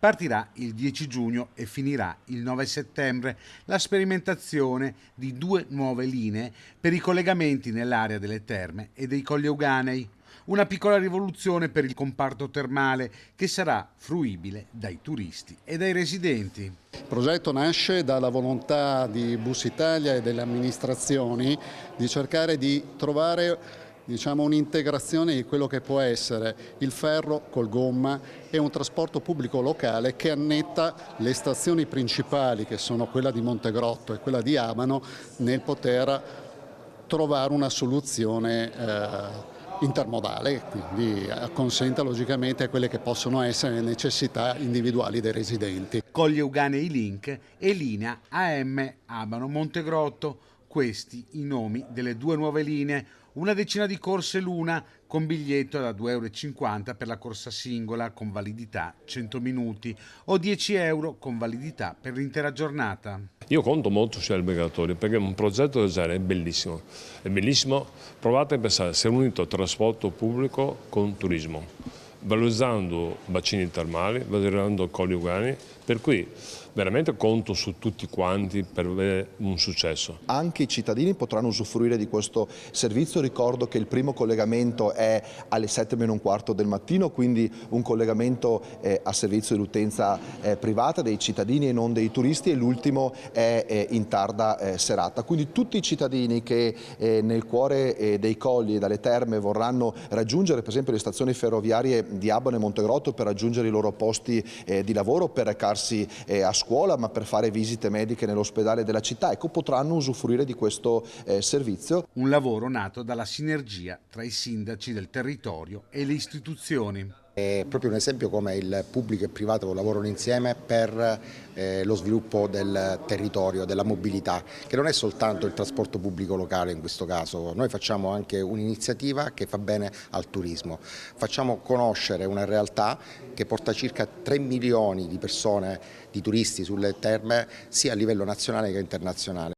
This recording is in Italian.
Partirà il 10 giugno e finirà il 9 settembre la sperimentazione di 2 nuove linee per i collegamenti nell'area delle terme e dei Colli Euganei. Una piccola rivoluzione per il comparto termale che sarà fruibile dai turisti e dai residenti. Il progetto nasce dalla volontà di Bus Italia e delle amministrazioni di cercare di trovare un'integrazione di quello che può essere il ferro col gomma e un trasporto pubblico locale che annetta le stazioni principali, che sono quella di Montegrotto e quella di Abano, nel poter trovare una soluzione intermodale, quindi consenta logicamente a quelle che possono essere le necessità individuali dei residenti. Colli Euganei Link e linea AM Abano Montegrotto, questi i nomi delle 2 nuove linee, una decina di corse l'una con biglietto da 2,50 € per la corsa singola con validità 100 minuti o 10 € con validità per l'intera giornata. Io conto molto sugli albergatori perché un progetto del genere è bellissimo. È bellissimo, provate a pensare, se è unito trasporto pubblico con turismo, valorizzando bacini termali, valorizzando Colli Euganei, per cui veramente conto su tutti quanti per avere un successo. Anche i cittadini potranno usufruire di questo servizio. Ricordo che il primo collegamento è alle 7:15 del mattino, quindi un collegamento a servizio dell'utenza privata, dei cittadini e non dei turisti, e l'ultimo è in tarda serata. Quindi tutti i cittadini che nel cuore dei colli e dalle terme vorranno raggiungere per esempio le stazioni ferroviarie di Abano e Montegrotto per raggiungere i loro posti di lavoro, per recarsi a scuola, ma per fare visite mediche nell'ospedale della città, ecco, potranno usufruire di questo servizio. Un lavoro nato dalla sinergia tra i sindaci del territorio e le istituzioni. È proprio un esempio come il pubblico e il privato lavorano insieme per lo sviluppo del territorio, della mobilità, che non è soltanto il trasporto pubblico locale in questo caso. Noi facciamo anche un'iniziativa che fa bene al turismo. Facciamo conoscere una realtà che porta circa 3 milioni di persone, di turisti sulle terme, sia a livello nazionale che internazionale.